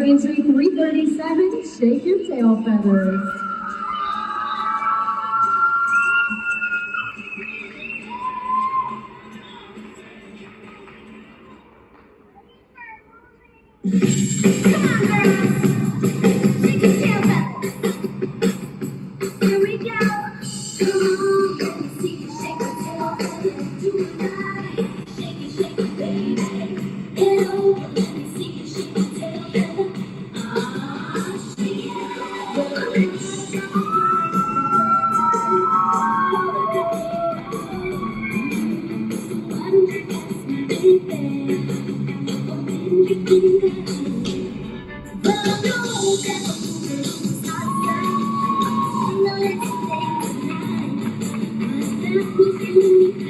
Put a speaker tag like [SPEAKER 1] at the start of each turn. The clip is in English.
[SPEAKER 1] entry 337, Shake Your Tail Feathers.
[SPEAKER 2] Come on, girls. Shake your tail feathers. Here we go. Come on, let me see you shake your tail feathers. Do it right. Shake it, baby. Get over. Let me see you shake your tail feathers. Shake it. Thank you.